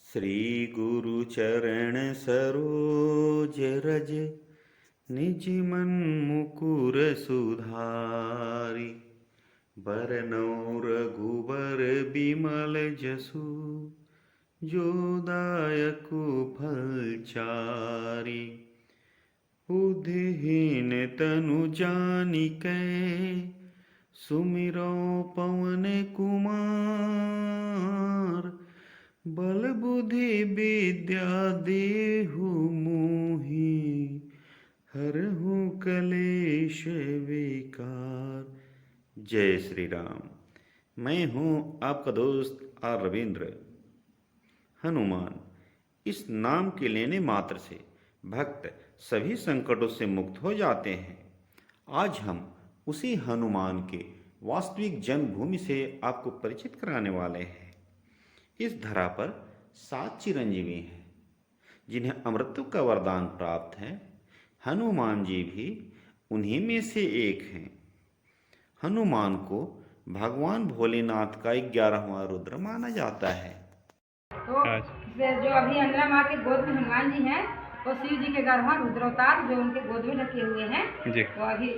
श्री गुरु चरण सरोज रज, निज मन मुकुर सुधारि। बरनउँ रघुबर बिमल जसु, जो दायकु फलचारि। बुद्धिहीन तनु जानिकै, सुमिरौ पवन कुमार। बल बुद्धि विद्या देहु मोहि, हरहु कलेश विकार। जय श्री राम। मैं हूँ आपका दोस्त आर रविंद्र। हनुमान, इस नाम के लेने मात्र से भक्त सभी संकटों से मुक्त हो जाते हैं। आज हम उसी हनुमान के वास्तविक जन्मभूमि से आपको परिचित कराने वाले हैं। इस धरा पर 7 चिरंजीवी हैं जिन्हें अमृत का वरदान प्राप्त है। हनुमान जी भी उन्हीं में से एक हैं। हनुमान को भगवान भोलेनाथ का 11वां रुद्र माना जाता है। तो जो अभी अंजना माँ के गोद में हनुमान जी हैं, वो शिव जी के 11वां रुद्रावतार जो उनके गोद में ढके हुए हैं, वो अभी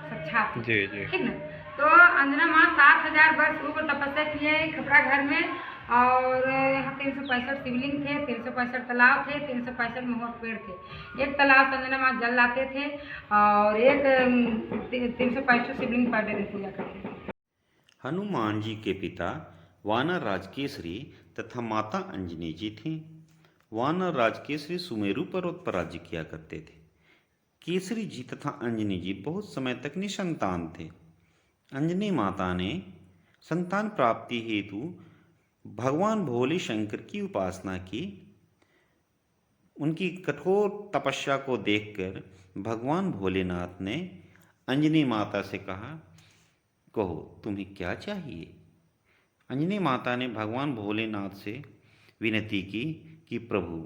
साक्षात जी जी ठीक ना। तो अंजना माँ 7000 वर्ष ऊपर तपस्या किए खपरा घर में, और यहाँ 365 शिवलिंग थे, 365 तालाब थे, 365 महुआ पेड़ थे। एक तालाब से अंजना माँ जल लाते थे और एक 365 शिवलिंग पर दिन पूजा करते थे। हनुमान जी के पिता वानर राज केसरी तथा माता अंजनी जी थीं। वानर राज केसरी सुमेरु पर्वत पर राज्य किया करते थे। केसरी जी तथा अंजनी जी बहुत समय तक निसंतान थे। अंजनी माता ने संतान प्राप्ति हेतु भगवान भोले शंकर की उपासना की। उनकी कठोर तपस्या को देखकर भगवान भोलेनाथ ने अंजनी माता से कहा, कहो तुम्हें क्या चाहिए। अंजनी माता ने भगवान भोलेनाथ से विनती की कि प्रभु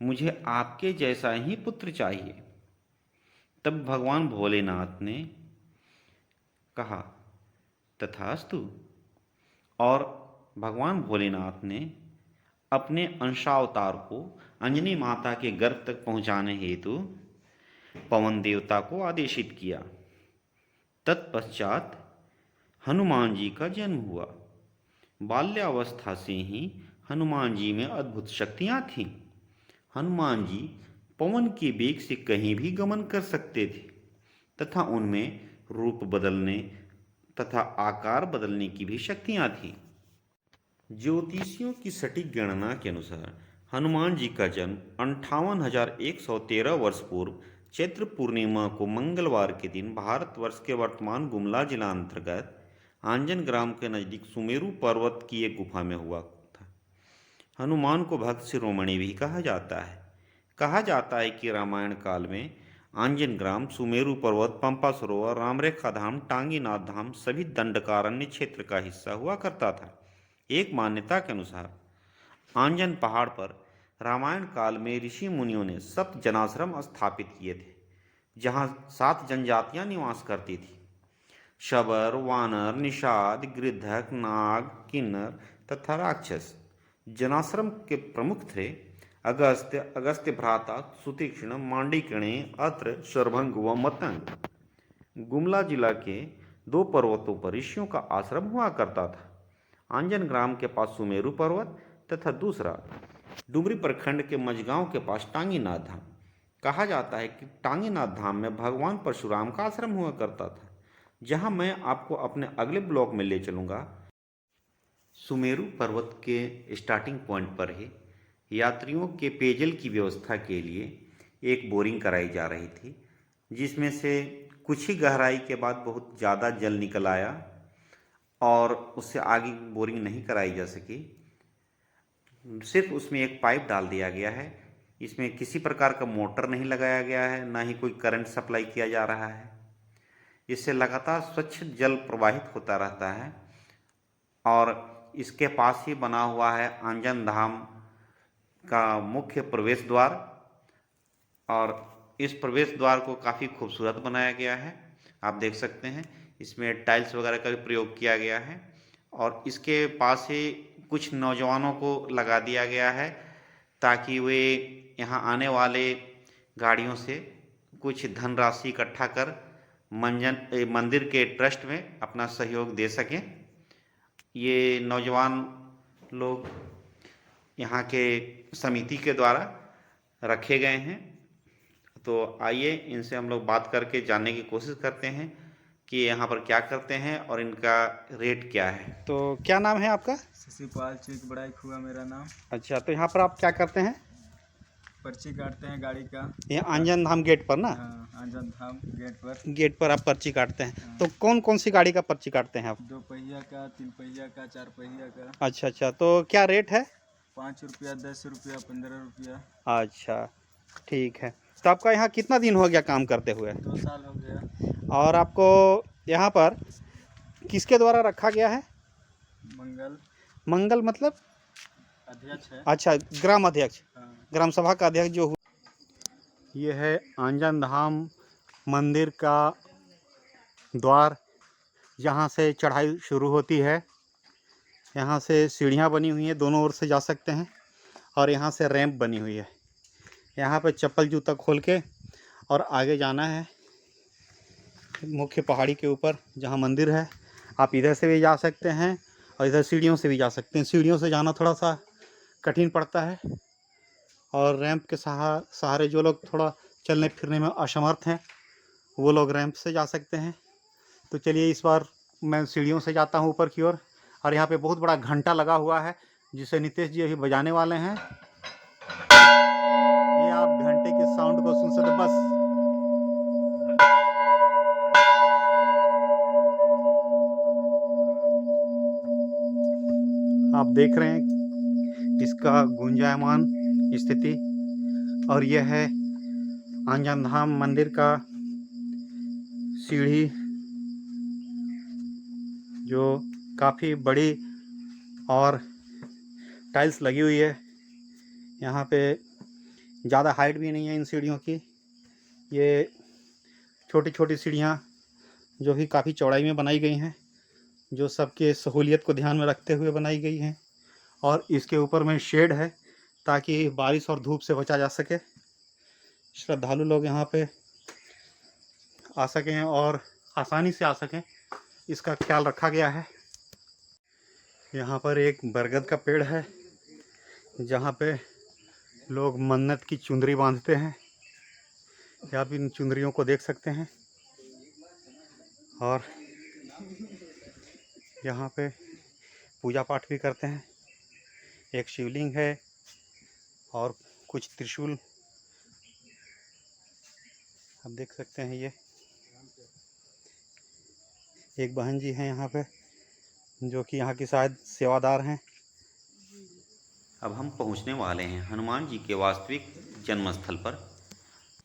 मुझे आपके जैसा ही पुत्र चाहिए। तब भगवान भोलेनाथ ने कहा तथास्तु, और भगवान भोलेनाथ ने अपने अंशावतार को अंजनी माता के गर्भ तक पहुंचाने हेतु पवन देवता को आदेशित किया। तत्पश्चात हनुमान जी का जन्म हुआ। बाल्यावस्था से ही हनुमान जी में अद्भुत शक्तियां थीं। हनुमान जी पवन के वेग से कहीं भी गमन कर सकते थे तथा उनमें रूप बदलने तथा आकार बदलने की भी शक्तियां थीं। ज्योतिषियों की सटीक गणना के अनुसार हनुमान जी का जन्म 58,113 वर्ष पूर्व चैत्र पूर्णिमा को मंगलवार के दिन भारतवर्ष के वर्तमान गुमला जिला अंतर्गत आंजन ग्राम के नज़दीक सुमेरु पर्वत की एक गुफा में हुआ था। हनुमान को भक्त शिरोमणि भी कहा जाता है। कहा जाता है कि रामायण काल में आंजन ग्राम, सुमेरु पर्वत, पंपा सरोवर, रामरेखा धाम, टांगीनाथ धाम सभी दंडकारण्य क्षेत्र का हिस्सा हुआ करता था। एक मान्यता के अनुसार आंजन पहाड़ पर रामायण काल में ऋषि मुनियों ने 7 जनाश्रम स्थापित किए थे, जहां 7 जनजातियां निवास करती थी। शबर, वानर, निषाद, गृद्धक, नाग, किन्नर तथा राक्षस। जनाश्रम के प्रमुख थे अगस्त्य, अगस्त्य भ्राता, सुतीक्ष्ण, मांडीकणे, अत्र, शरभंग व मतंग। गुमला जिला के 2 पर्वतों पर ऋषियों का आश्रम हुआ करता था। आंजन ग्राम के पास सुमेरु पर्वत तथा दूसरा डुमरी प्रखंड के मझगांव के पास टांगीनाथ धाम। कहा जाता है कि टांगीनाथ धाम में भगवान परशुराम का आश्रम हुआ करता था, जहां मैं आपको अपने अगले ब्लॉग में ले चलूँगा। सुमेरु पर्वत के स्टार्टिंग पॉइंट पर ही यात्रियों के पेयजल की व्यवस्था के लिए एक बोरिंग कराई जा रही थी, जिसमें से कुछ ही गहराई के बाद बहुत ज़्यादा जल निकल आया और उससे आगे बोरिंग नहीं कराई जा सकी। सिर्फ उसमें एक पाइप डाल दिया गया है। इसमें किसी प्रकार का मोटर नहीं लगाया गया है, ना ही कोई करंट सप्लाई किया जा रहा है। इससे लगातार स्वच्छ जल प्रवाहित होता रहता है और इसके पास ही बना हुआ है आंजन धाम का मुख्य प्रवेश द्वार, और इस प्रवेश द्वार को काफ़ी खूबसूरत बनाया गया है। आप देख सकते हैं इसमें टाइल्स वगैरह का भी प्रयोग किया गया है, और इसके पास ही कुछ नौजवानों को लगा दिया गया है ताकि वे यहाँ आने वाले गाड़ियों से कुछ धनराशि इकट्ठा कर मंदिर के ट्रस्ट में अपना सहयोग दे सकें। ये नौजवान लोग यहाँ के समिति के द्वारा रखे गए हैं। तो आइए इनसे हम लोग बात करके जानने की कोशिश करते हैं कि यहाँ पर क्या करते हैं और इनका रेट क्या है। तो क्या नाम है आपका? शशिपाल चीक बड़ाई हुआ मेरा नाम। अच्छा, तो यहाँ पर आप क्या करते हैं? पर्ची काटते हैं गाड़ी का। ये आंजन धाम गेट पर ना? हाँ, आंजन धाम गेट पर आप पर्ची काटते हैं। तो कौन कौन सी गाड़ी का पर्ची काटते हैं आप? 2 पहिया का, 3 पहिया का, 4 पहिया का। अच्छा अच्छा, तो क्या रेट है? 5 रुपया, 10 रुपया, 15 रुपया। अच्छा, ठीक है। तो आपका यहाँ कितना दिन हो गया काम करते हुए? 2 साल हो गया। और आपको यहाँ पर किसके द्वारा रखा गया है? मंगल मतलब? अध्यक्ष है। अच्छा, ग्राम अध्यक्ष। हाँ। ग्राम सभा का अध्यक्ष जो ये है आंजन धाम मंदिर का द्वार, जहाँ से चढ़ाई शुरू होती है। यहाँ से सीढ़ियाँ बनी हुई हैं, दोनों ओर से जा सकते हैं। और यहाँ से रैंप बनी हुई है। यहाँ पे चप्पल जूता खोल के और आगे जाना है मुख्य पहाड़ी के ऊपर जहाँ मंदिर है। आप इधर से भी जा सकते हैं और इधर सीढ़ियों से भी जा सकते हैं। सीढ़ियों से जाना थोड़ा सा कठिन पड़ता है और रैंप के सहारे जो लोग थोड़ा चलने फिरने में असमर्थ हैं वो लोग रैंप से जा सकते हैं। तो चलिए इस बार मैं सीढ़ियों से जाता हूँ ऊपर की ओर। और यहाँ पे बहुत बड़ा घंटा लगा हुआ है जिसे नितेश जी अभी बजाने वाले हैं। ये आप घंटे के साउंड को सुन सकते बस। आप देख रहे हैं इसका गुंजायमान स्थिति। और यह है आंजन धाम मंदिर का सीढ़ी जो काफ़ी बड़ी और टाइल्स लगी हुई है। यहाँ पे ज़्यादा हाइट भी नहीं है इन सीढ़ियों की। ये छोटी छोटी सीढ़ियाँ जो कि काफ़ी चौड़ाई में बनाई गई हैं, जो सबके सहूलियत को ध्यान में रखते हुए बनाई गई हैं। और इसके ऊपर में शेड है ताकि बारिश और धूप से बचा जा सके। श्रद्धालु लोग यहाँ पे आ सकें और आसानी से आ सकें, इसका ख्याल रखा गया है। यहाँ पर एक बरगद का पेड़ है जहाँ पे लोग मन्नत की चुंदरी बांधते हैं। आप इन चुंदरियों को देख सकते हैं। और यहाँ पे पूजा पाठ भी करते हैं। एक शिवलिंग है और कुछ त्रिशूल आप देख सकते हैं। ये एक बहन जी हैं यहाँ पे जो कि यहाँ की शायद सेवादार हैं। अब हम पहुँचने वाले हैं हनुमान जी के वास्तविक जन्म स्थल पर,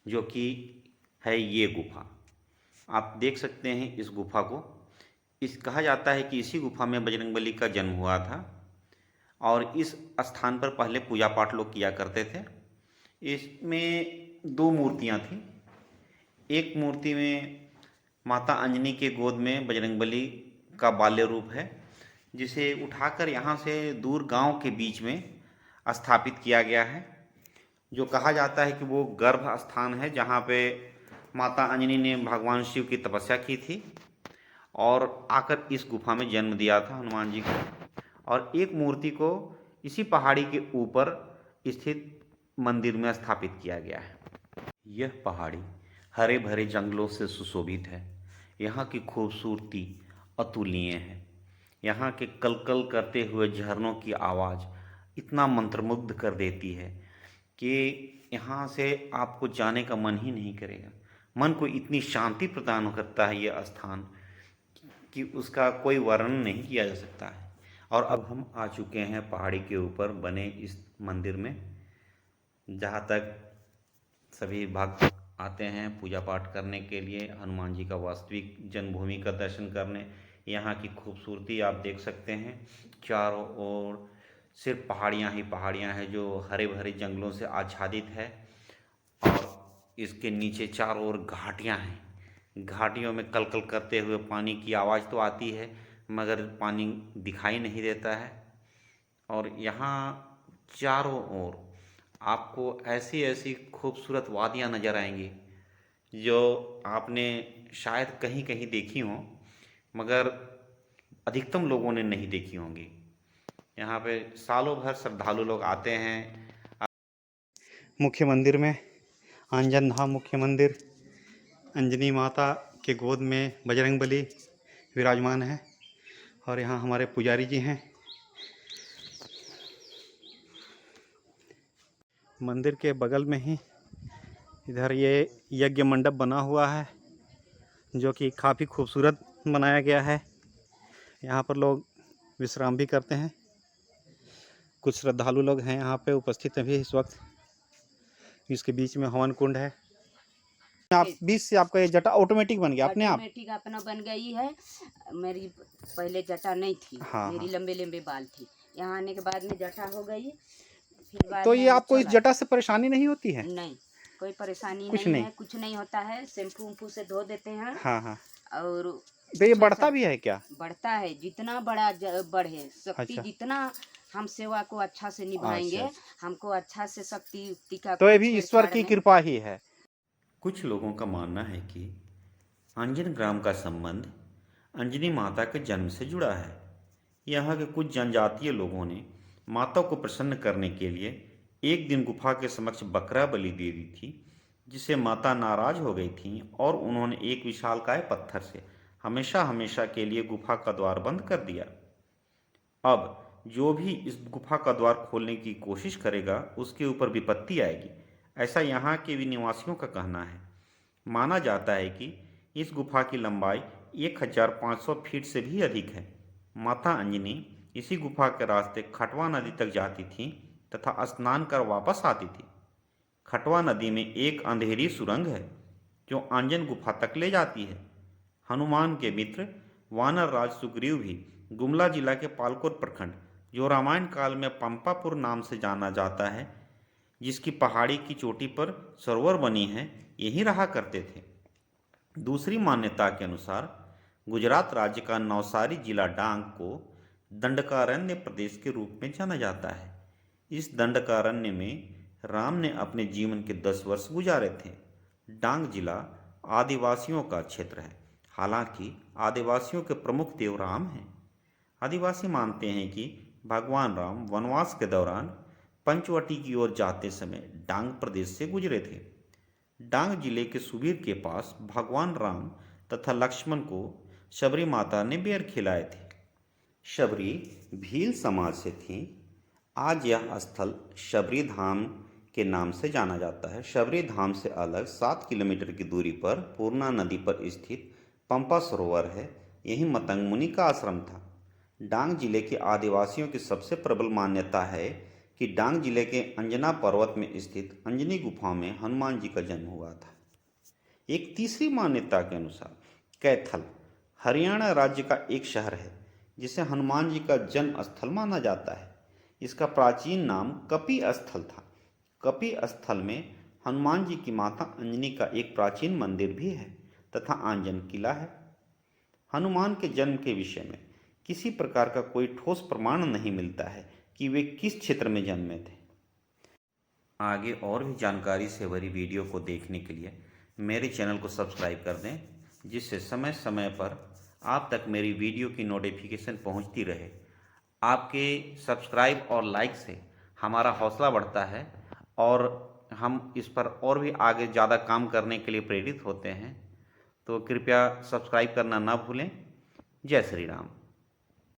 जो कि है ये गुफा। आप देख सकते हैं इस गुफा को। कहा जाता है कि इसी गुफा में बजरंगबली का जन्म हुआ था और इस स्थान पर पहले पूजा पाठ लोग किया करते थे। इसमें 2 मूर्तियाँ थीं। एक मूर्ति में माता अंजनी के गोद में बजरंगबली का बाल्य रूप है, जिसे उठाकर यहाँ से दूर गांव के बीच में स्थापित किया गया है। जो कहा जाता है कि वो गर्भ स्थान है जहाँ पे माता अंजनी ने भगवान शिव की तपस्या की थी और आकर इस गुफा में जन्म दिया था हनुमान जी को। और एक मूर्ति को इसी पहाड़ी के ऊपर स्थित मंदिर में स्थापित किया गया है। यह पहाड़ी हरे भरे जंगलों से सुशोभित है। यहाँ की खूबसूरती अतुलनीय है। यहाँ के कलकल करते हुए झरनों की आवाज़ इतना मंत्रमुग्ध कर देती है कि यहाँ से आपको जाने का मन ही नहीं करेगा। मन को इतनी शांति प्रदान करता है यह स्थान कि उसका कोई वर्णन नहीं किया जा सकता है। और अब हम आ चुके हैं पहाड़ी के ऊपर बने इस मंदिर में, जहाँ तक सभी भक्त आते हैं पूजा पाठ करने के लिए, हनुमान जी का वास्तविक जन्मभूमि का दर्शन करने। यहाँ की खूबसूरती आप देख सकते हैं। चारों ओर सिर्फ पहाड़ियाँ ही पहाड़ियाँ हैं जो हरे भरे जंगलों से आच्छादित है। और इसके नीचे चारों ओर घाटियाँ हैं। घाटियों में कलकल करते हुए पानी की आवाज़ तो आती है मगर पानी दिखाई नहीं देता है। और यहाँ चारों ओर आपको ऐसी ऐसी खूबसूरत वादियाँ नज़र आएंगी जो आपने शायद कहीं कहीं देखी हों, मगर अधिकतम लोगों ने नहीं देखी होंगी। यहाँ पे सालों भर श्रद्धालु लोग आते हैं। मुख्य मंदिर में आंजन धाम मुख्य मंदिर, अंजनी माता के गोद में बजरंगबली विराजमान है और यहाँ हमारे पुजारी जी हैं। मंदिर के बगल में ही इधर ये यज्ञ मंडप बना हुआ है जो कि काफ़ी खूबसूरत बनाया गया है। यहाँ पर लोग विश्राम भी करते हैं। कुछ श्रद्धालु लोग हैं यहाँ पे उपस्थित अभी इस वक्त। इसके बीच में हवन कुंड है। आप बीच से आपका ये जटा ऑटोमेटिक बन गया अपने आप? ऑटोमेटिक अपना बन गई है। मेरी पहले जटा नहीं थी। हाँ, मेरी हाँ। लंबे लंबे बाल थी। यहाँ आने के बाद में जटा हो गई। फिर बाद तो में ये आपको इस चला। जटा से परेशानी नहीं होती है? नहीं, कोई परेशानी कुछ नहीं नहीं? है, कुछ नहीं होता है। शैम्पू उम्पू से धो देते हैं हाँ, हाँ। और तो ये अच्छा बढ़ता सा भी है क्या? बढ़ता है। जितना बड़ा बढ़े शक्ति, अच्छा। जितना हम सेवा को अच्छा से निभाएंगे, अच्छा। हमको अच्छा से शक्ति युक्ति का तो ये कोई भी ईश्वर छेड़छाड़ की नहीं। कृपा ही है। कुछ लोगों का मानना है कि अंजन ग्राम का संबंध अंजनी माता के जन्म से जुड़ा है। यहाँ के कुछ जनजातीय लोगों ने माता को प्रसन्न करने के लिए एक दिन गुफा के समक्ष बकरा बलि दे दी थी, जिससे माता नाराज हो गई थीं और उन्होंने एक विशालकाय पत्थर से हमेशा हमेशा के लिए गुफा का द्वार बंद कर दिया। अब जो भी इस गुफा का द्वार खोलने की कोशिश करेगा उसके ऊपर विपत्ति आएगी, ऐसा यहाँ के भी निवासियों का कहना है। माना जाता है कि इस गुफा की लंबाई 1500 फीट से भी अधिक है। माता अंजनी इसी गुफा के रास्ते खटवा नदी तक जाती थीं तथा स्नान कर वापस आती थी। खटवा नदी में एक अंधेरी सुरंग है जो आंजन गुफा तक ले जाती है। हनुमान के मित्र वानर राज सुग्रीव भी गुमला जिला के पालकोट प्रखंड, जो रामायण काल में पंपापुर नाम से जाना जाता है, जिसकी पहाड़ी की चोटी पर सरोवर बनी है, यहीं रहा करते थे। दूसरी मान्यता के अनुसार गुजरात राज्य का नवसारी जिला डांग को दंडकारण्य प्रदेश के रूप में जाना जाता है। इस दंडकारण्य में राम ने अपने जीवन के 10 वर्ष गुजारे थे। डांग जिला आदिवासियों का क्षेत्र है। हालांकि आदिवासियों के प्रमुख देव राम हैं। आदिवासी मानते हैं कि भगवान राम वनवास के दौरान पंचवटी की ओर जाते समय डांग प्रदेश से गुजरे थे। डांग जिले के सुबीर के पास भगवान राम तथा लक्ष्मण को शबरी माता ने बेर खिलाए थे। शबरी भील समाज से थीं। आज यह स्थल शबरी धाम के नाम से जाना जाता है। शबरी धाम से अलग 7 किलोमीटर की दूरी पर पूर्णा नदी पर स्थित पंपा सरोवर है। यही मतंग मुनि का आश्रम था। डांग जिले के आदिवासियों की सबसे प्रबल मान्यता है कि डांग जिले के अंजना पर्वत में स्थित अंजनी गुफा में हनुमान जी का जन्म हुआ था। एक तीसरी मान्यता के अनुसार कैथल हरियाणा राज्य का एक शहर है जिसे हनुमान जी का जन्म स्थल माना जाता है। इसका प्राचीन नाम कपि स्थल था। कपि स्थल में हनुमान जी की माता अंजनी का एक प्राचीन मंदिर भी है तथा आंजन किला है। हनुमान के जन्म के विषय में किसी प्रकार का कोई ठोस प्रमाण नहीं मिलता है कि वे किस क्षेत्र में जन्मे थे। आगे और भी जानकारी से भरी वीडियो को देखने के लिए मेरे चैनल को सब्सक्राइब कर दें, जिससे समय समय पर आप तक मेरी वीडियो की नोटिफिकेशन पहुंचती रहे। आपके सब्सक्राइब और लाइक से हमारा हौसला बढ़ता है और हम इस पर और भी आगे ज़्यादा काम करने के लिए प्रेरित होते हैं। तो कृपया सब्सक्राइब करना ना भूलें। जय श्री राम।